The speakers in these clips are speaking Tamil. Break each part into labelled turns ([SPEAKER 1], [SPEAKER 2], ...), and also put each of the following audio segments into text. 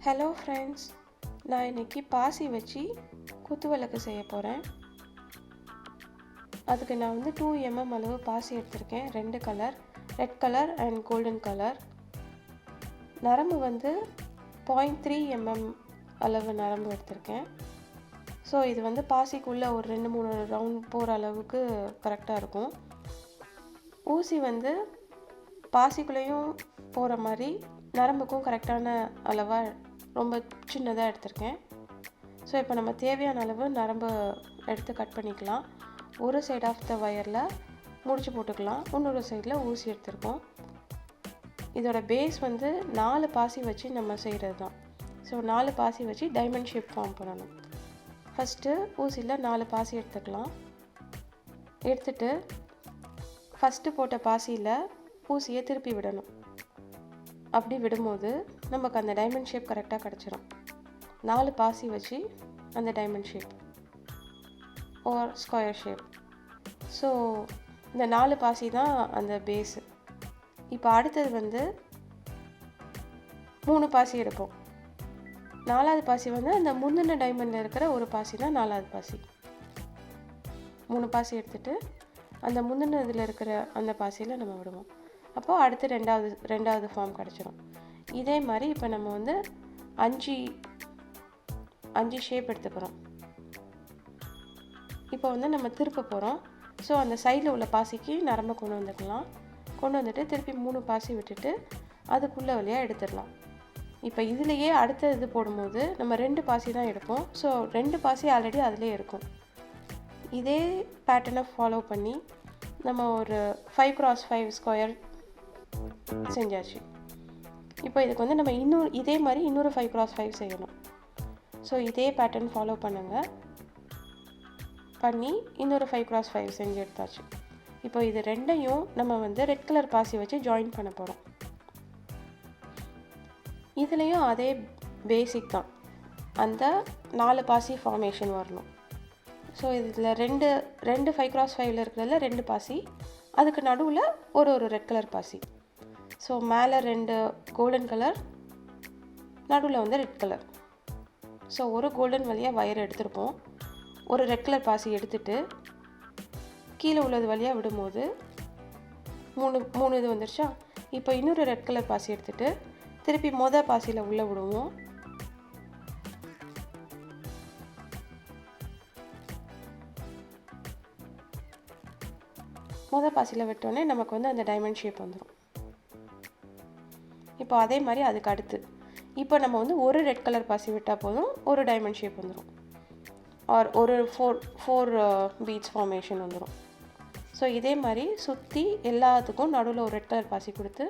[SPEAKER 1] ஹலோ ஃப்ரெண்ட்ஸ், நான் இன்றைக்கி பாசி வச்சு குத்து விளக்கு செய்ய போகிறேன். அதுக்கு நான் 2 mm அளவு பாசி எடுத்திருக்கேன். 2 colour, red colour and golden colour. நரம்பு 0.3 mm அளவு நரம்பு எடுத்திருக்கேன். ஸோ இது பாசிக்குள்ளே ஒரு 2-3 ரவுண்ட் போகிற அளவுக்கு கரெக்டாக இருக்கும். ஊசி பாசிக்குள்ளேயும் போகிற மாதிரி நரம்புக்கும் கரெக்டான அளவாக ரொம்ப சின்னதாக எடுத்திருக்கேன். ஸோ இப்போ நம்ம தேவையான அளவு நரம்பு எடுத்து கட் பண்ணிக்கலாம். ஒரு சைட் ஆஃப் த வயரில் முடிச்சு போட்டுக்கலாம், இன்னொரு சைடில் ஊசி எடுத்திருக்கோம். இதோட பேஸ் 4 பாசி வச்சு நம்ம செய்கிறது தான். ஸோ 4 பாசி வச்சு டைமண்ட் ஷேப் ஃபார்ம் பண்ணணும். ஃபஸ்ட்டு ஊசியில் 4 பாசி எடுத்துக்கலாம். எடுத்துட்டு ஃபஸ்ட்டு போட்ட பாசியில் ஊசியை திருப்பி விடணும். அப்படி விடும்போது நமக்கு அந்த டைமண்ட் ஷேப் கரெக்டாக கிடச்சிரும். 4 பாசி வச்சு அந்த diamond shape or square shape. So இந்த 4 பாசி தான் அந்த பேஸு. இப்போ அடுத்தது 3 பாசி எடுப்போம். 4வது பாசி அந்த முந்தின டைமண்டில் இருக்கிற ஒரு பாசி தான் 4வது பாசி. 3 பாசி எடுத்துகிட்டு அந்த முந்தின இதில் இருக்கிற அந்த பாசியில் நம்ம விடுவோம். அப்போது அடுத்து ரெண்டாவது ஃபார்ம் கிடச்சிரும். இதே மாதிரி இப்போ நம்ம 5 ஷேப் எடுத்துக்கிறோம். இப்போ நம்ம திருப்ப போகிறோம். ஸோ அந்த சைடில் உள்ள பாசிக்கு நரம்பை கொண்டு வந்துக்கலாம். கொண்டு வந்துட்டு திருப்பி 3 பாசி விட்டுட்டு அதுக்குள்ளே வழியாக எடுத்துடலாம். இப்போ இதுலேயே அடுத்த இது போடும்போது நம்ம 2 பாசி தான் எடுப்போம். ஸோ 2 பாசி ஆல்ரெடி அதிலே இருக்கும். இதே பேட்டர்னை ஃபாலோ பண்ணி நம்ம ஒரு 5x5 ஸ்கொயர் செஞ்சாச்சு. இப்போ இதுக்கு நம்ம இதே மாதிரி இன்னொரு 5x5 செய்யணும். ஸோ இதே பேட்டர்ன் ஃபாலோ பண்ணி இன்னொரு 5x5 செஞ்சு எடுத்தாச்சு. இப்போ இது ரெண்டையும் நம்ம ரெட் கலர் பாசி வச்சு ஜாயின் பண்ண போகிறோம். இதுலேயும் அதே பேசிக் தான், அந்த 4 பாசி ஃபார்மேஷன் வரணும். ஸோ இதில் ரெண்டு 5x5 இருக்கிறதுல 2 பாசி, அதுக்கு நடுவில் ஒரு ரெட் கலர் பாசி. ஸோ மேலே 2 கோல்டன் கலர், நடுவில் ரெட் கலர். ஸோ ஒரு கோல்டன் வழியாக வயர் எடுத்துருப்போம். ஒரு ரெட் கலர் பாசி எடுத்துட்டு கீழே உள்ளது வழியாக விடும்போது 3 இது வந்துருச்சா. இப்போ இன்னொரு ரெட் கலர் பாசி எடுத்துகிட்டு திருப்பி பாசியில் உள்ளே விடுவோம். பாசியில் விட்டோன்னே நமக்கு அந்த டைமண்ட் ஷேப் வந்துடும். இப்போ அதே மாதிரி அதுக்கு அடுத்து இப்போ நம்ம ஒரு ரெட் கலர் பாசி விட்டால் போதும், ஒரு டைமண்ட் ஷேப் வந்துடும். ஆர் ஒரு 4 பீட்ஸ் ஃபார்மேஷன் வந்துடும். ஸோ இதே மாதிரி சுற்றி எல்லாத்துக்கும் நடுவில் ஒரு ரெட் கலர் பாசி கொடுத்து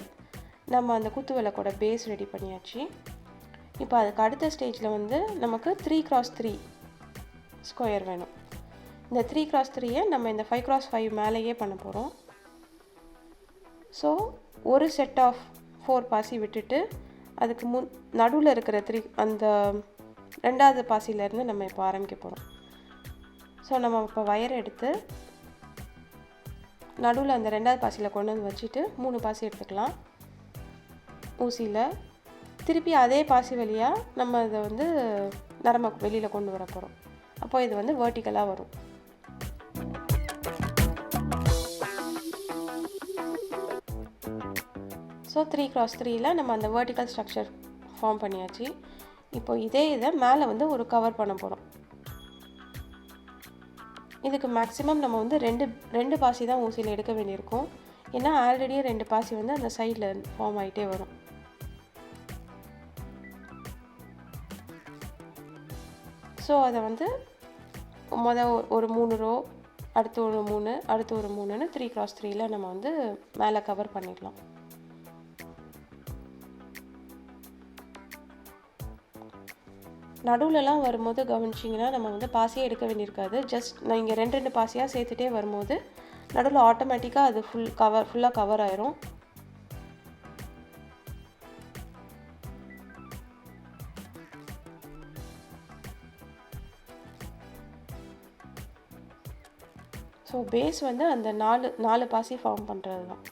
[SPEAKER 1] நம்ம அந்த குத்து விளக்கோட பேஸ் ரெடி பண்ணியாச்சு. இப்போ அதுக்கு அடுத்த ஸ்டேஜில் நமக்கு 3x3 ஸ்கொயர் வேணும். இந்த 3x3 நம்ம இந்த 5x5 மேலேயே பண்ண போகிறோம். ஸோ ஒரு செட் ஆஃப் 4 பாசி விட்டுட்டு அதுக்கு நடுவில் இருக்கிற அந்த 2வது பாசியிலேருந்து நம்ம இப்போ ஆரம்பிக்க போகிறோம். ஸோ நம்ம இப்போ வயரை எடுத்து நடுவில் அந்த 2வது பாசியில் கொண்டு வந்து வச்சுட்டு 3 பாசி எடுத்துக்கலாம். ஊசியில் திருப்பி அதே பாசி வழியாக நம்ம இதை நரம்பு வெளியில் கொண்டு வர போகிறோம். அப்போ இது வெர்டிக்கலாக வரும். ஸோ 3x3 நம்ம அந்த வெர்டிக்கல் ஸ்ட்ரக்சர் ஃபார்ம் பண்ணியாச்சு. இப்போ இதை மேலே ஒரு கவர் பண்ண போகிறோம். இதுக்கு மேக்ஸிமம் நம்ம 2 பாசி தான் ஊசியில் எடுக்க வேண்டியிருக்கும். ஏன்னா ஆல்ரெடி 2 பாசி அந்த சைடில் ஃபார்ம் ஆகிட்டே வரும். ஸோ அதை ஒரு 3 ரோ, அடுத்து ஒரு 3, அடுத்து ஒரு 3ன்னு 3x3 நம்ம மேலே கவர் பண்ணிடலாம். நடுவில்லாம் வரும்போது கவனிச்சிங்கன்னா நம்ம பாசியே எடுக்க வேண்டியிருக்காது. ஜஸ்ட் நீங்கள் 2 பாசியாக சேர்த்துட்டே வரும்போது நடுவில் ஆட்டோமேட்டிக்காக அது ஃபுல்லாக கவர் ஆயிரும். ஸோ பேஸ் அந்த 4 பாசி ஃபார்ம் பண்ணுறது தான்.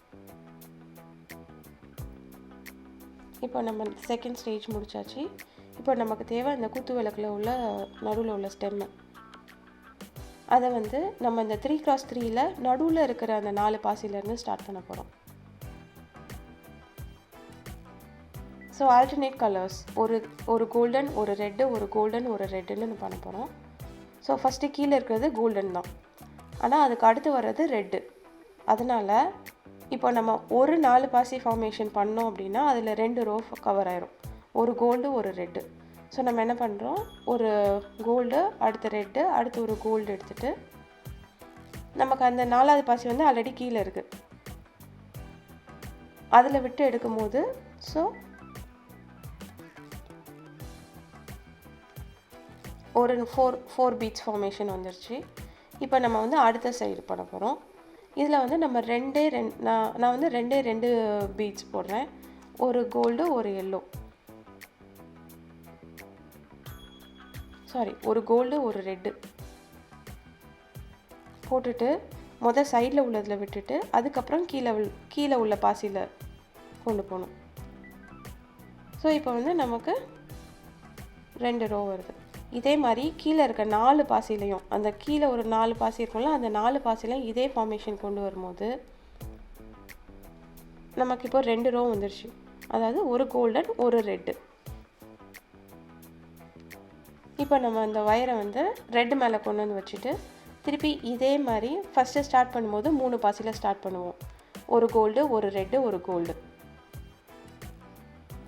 [SPEAKER 1] இப்போ நம்ம செகண்ட் ஸ்டேஜ் முடிச்சாச்சு. இப்போ நமக்கு தேவை இந்த குத்து விளக்கில் உள்ள நடுவில் உள்ள ஸ்டெம்மு. அதை வந்து நம்ம இந்த 3x3ல நடுவில் இருக்கிற அந்த 4 பாசிலேருந்து ஸ்டார்ட் பண்ண போகிறோம். ஸோ ஆல்டர்னேட் கலர்ஸ், ஒரு கோல்டன், ஒரு ரெட்டு, ஒரு கோல்டன், ஒரு ரெட்டுன்னு பண்ண போகிறோம். ஸோ ஃபஸ்ட்டு கீழே இருக்கிறது கோல்டன் தான், ஆனால் அதுக்கு அடுத்து வர்றது ரெட்டு. அதனால் இப்போ நம்ம ஒரு 4 பாசி ஃபார்மேஷன் பண்ணோம் அப்படின்னா அதில் 2 ரோ கவர் ஆயிரும். ஒரு கோல்டு, ஒரு ரெட்டு. ஸோ நம்ம என்ன பண்ணுறோம், ஒரு கோல்டு, அடுத்து ரெட்டு, அடுத்து ஒரு கோல்டு எடுத்துகிட்டு நமக்கு அந்த 4வது பாசி வந்து ஆல்ரெடி கீழே இருக்குது, அதில் விட்டு எடுக்கும் போது ஸோ ஒரு 4 பீட்ஸ் ஃபார்மேஷன் வந்துருச்சு. இப்போ நம்ம வந்து அடுத்த சைடு பண்ண போகிறோம். இதில் வந்து நம்ம நான் வந்து 2 பீட்ஸ் போடுறேன். ஒரு கோல்டு, ஒரு எல்லோ, ஒரு கோல்டு, ஒரு ரெட்டு போட்டுட்டு சைடில் உள்ளதில் விட்டுட்டு அதுக்கப்புறம் கீழே உள்ள பாசியில் கொண்டு போகணும். ஸோ இப்போ வந்து நமக்கு 2 ரோ வருது. இதே மாதிரி கீழே இருக்க 4 பாசிலையும், அந்த கீழே ஒரு 4 பாசி இருக்கும்ல, அந்த 4 பாசிலையும் இதே ஃபார்மேஷன் கொண்டு வரும்போது நமக்கு இப்போ 2 ரோ வந்துருச்சு. அதாவது ஒரு கோல்டன், ஒரு ரெட்டு. இப்போ நம்ம அந்த வயரை வந்து ரெட்டு மேலே கொண்டு வந்து வச்சுட்டு திருப்பி இதே மாதிரி ஃபஸ்ட்டு ஸ்டார்ட் பண்ணும்போது 3 பாசியில் ஸ்டார்ட் பண்ணுவோம். ஒரு கோல்டு, ஒரு ரெட்டு, ஒரு கோல்டு.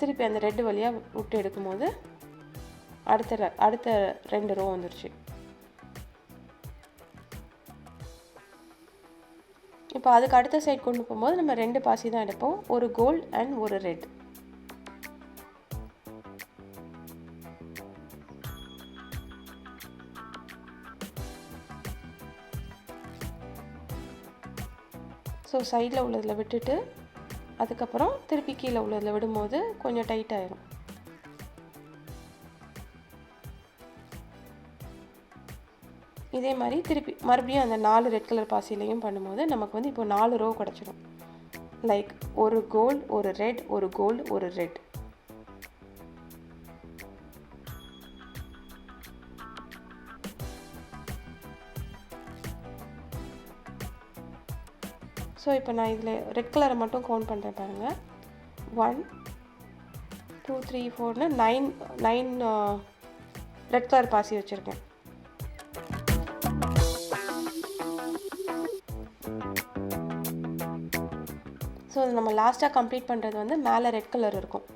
[SPEAKER 1] திருப்பி அந்த ரெட்டு வழியாக விட்டு எடுக்கும்போது அடுத்த 2 ரோ வந்துருச்சு. இப்போ அதுக்கு அடுத்த சைட் கொண்டு போகும்போது நம்ம 2 பாசி தான் எடுப்போம். ஒரு கோல்டு அண்ட் ஒரு ரெட். ஸோ சைடில் உள்ளதில் விட்டுட்டு அதுக்கப்புறம் திருப்பி கீழே உள்ளதில் விடும்போது கொஞ்சம் டைட் ஆயிரும். இதே மாதிரி திருப்பி மறுபடியும் அந்த 4 ரெட் கலர் பாசிலையும் பண்ணும்போது நமக்கு வந்து இப்போ 4 ரோ கிடச்சிடும். லைக் ஒரு கோல்டு, ஒரு ரெட், ஒரு கோல்டு, ஒரு ரெட். ஸோ இப்போ நான் இதில் ரெட் கலரை மட்டும் கவுண்ட் பண்ணுறேன் பாருங்கள். 1 2 3 4ன்னு 9 ரெட் கலர் பாசி வச்சுருக்கேன். ஸோ அது நம்ம லாஸ்ட்டாக கம்ப்ளீட் பண்ணுறது வந்து மேலே ரெட் கலர் இருக்கும்.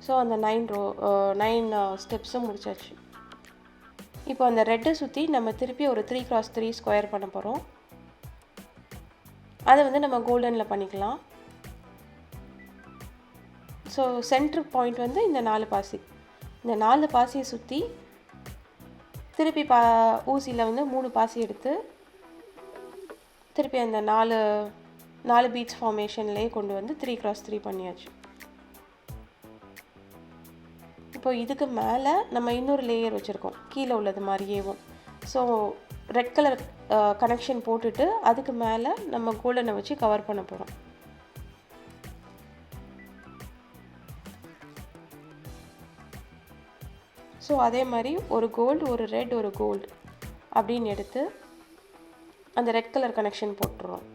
[SPEAKER 1] ஸோ அந்த 9 ஸ்டெப்ஸும் முடிச்சாச்சு. இப்போ அந்த ரெட்டை சுற்றி நம்ம திருப்பி ஒரு 3x3 ஸ்கொயர் பண்ண போகிறோம். அதை வந்து நம்ம கோல்டனில் பண்ணிக்கலாம். ஸோ சென்ட்ரு பாயிண்ட் வந்து இந்த 4 பாசி. இந்த 4 பாசியை சுற்றி திருப்பி ஊசியில் வந்து 3 பாசி எடுத்து திருப்பி அந்த 4 பீட்ஸ் ஃபார்மேஷன்லேயே கொண்டு வந்து 3x3 பண்ணியாச்சு. இப்போ இதுக்கு மேலே நம்ம இன்னொரு லேயர் வச்சுருக்கோம் கீழே உள்ளது மாதிரியேவும். ஸோ ரெட் கலர் கனெக்ஷன் போட்டுட்டு அதுக்கு மேலே நம்ம கோல்டனை வச்சு கவர் பண்ண போகிறோம். ஸோ அதே மாதிரி ஒரு கோல்டு, ஒரு ரெட், ஒரு கோல்டு அப்படின்னு எடுத்து அந்த ரெட் கலர் கனெக்ஷன் போட்டுருவோம்.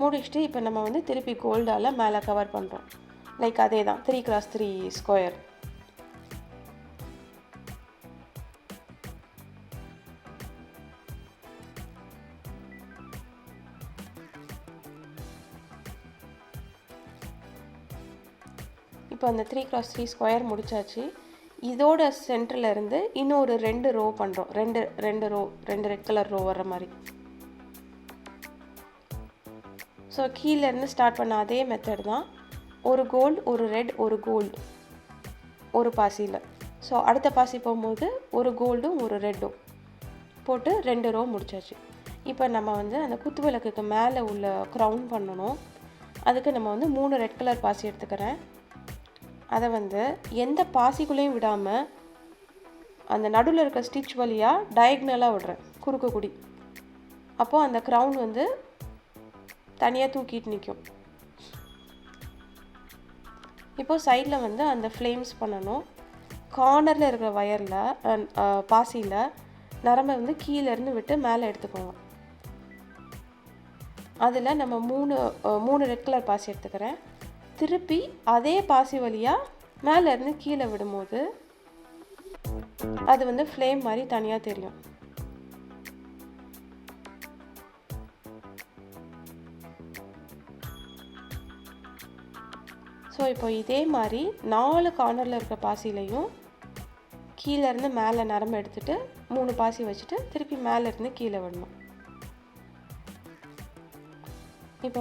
[SPEAKER 1] முடிச்சுட்டு இப்போ நம்ம வந்து திருப்பி கோல்டால் மேலே கவர் பண்ணுறோம். லைக் அதே தான் 3x3 ஸ்கொயர். இப்போ அந்த 3x3 ஸ்கொயர் முடிச்சாச்சு. இதோட சென்டரில் இருந்து இன்னொரு 2 ரோ பண்ணுறோம். ரெண்டு ரெட் கலர் ரோ வர்ற மாதிரி. ஸோ கீழேருந்து ஸ்டார்ட் பண்ண அதே மெத்தட் தான். ஒரு கோல்டு, ஒரு ரெட், ஒரு கோல்டு ஒரு பாசியில். ஸோ அடுத்த பாசி போகும்போது ஒரு கோல்டும் ஒரு ரெட்டும் போட்டு 2 ரோ முடிச்சாச்சு. இப்போ நம்ம வந்து அந்த குத்து விளக்குக்கு மேலே உள்ள க்ரௌன் பண்ணணும். அதுக்கு நம்ம வந்து 3 ரெட் கலர் பாசி எடுத்துக்கிறேன். அதை வந்து எந்த பாசிக்குள்ளேயும் விடாமல் அந்த நடுவில் இருக்க ஸ்டிச் வழியாக டயக்னலாக விடுறேன், குறுக்கு குடி. அப்போது அந்த க்ரௌன் வந்து தனியாக தூக்கிட்டு நிற்கும். இப்போது சைடில் வந்து அந்த ஃப்ளேம்ஸ் பண்ணணும். கார்னரில் இருக்கிற வயரில் பாசியில் நரம்பை வந்து கீழேருந்து விட்டு மேலே எடுத்துக்கோங்க. அதில் நம்ம மூணு ரெட் கலர் பாசி எடுத்துக்கிறேன். திருப்பி அதே பாசி வழியாக மேலேருந்து கீழே விடும்போது அது வந்து ஃப்ளேம் மாதிரி தனியாக தெரியும். ஸோ இப்போ இதே மாதிரி 4 கார்னரில் இருக்கிற பாசிலையும் கீழேருந்து மேலே நரம்பு எடுத்துகிட்டு 3 பாசி வச்சுட்டு திருப்பி மேலேருந்து கீழே விடணும். இப்போ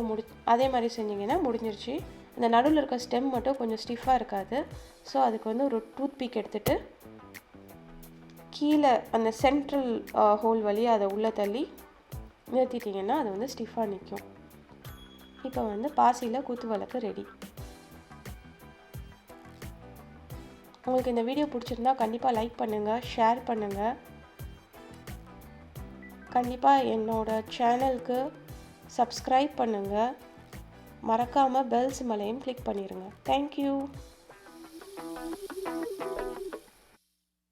[SPEAKER 1] அதே மாதிரி செஞ்சிங்கன்னா முடிஞ்சிருச்சு. இந்த நடுவில் இருக்க ஸ்டெம் மட்டும் கொஞ்சம் ஸ்டிஃபாக இருக்காது. ஸோ அதுக்கு வந்து ஒரு டூத் பீக் எடுத்துகிட்டு கீழே அந்த சென்ட்ரல் ஹோல் வழியாக அதை உள்ளே தள்ளி நிறுத்திட்டிங்கன்னா அது வந்து ஸ்டிஃபாக நிற்கும். இப்போ வந்து பாசியில் குத்து விளக்கு ரெடி. உங்களுக்கு இந்த வீடியோ பிடிச்சிருந்தா கண்டிப்பாக லைக் பண்ணுங்கள், ஷேர் பண்ணுங்கள். கண்டிப்பாக என்னோடய சேனலுக்கு சப்ஸ்கிரைப் பண்ணுங்கள். மறக்காமல் பெல் சிம்பலையும் கிளிக் பண்ணிடுங்க. தேங்க்யூ.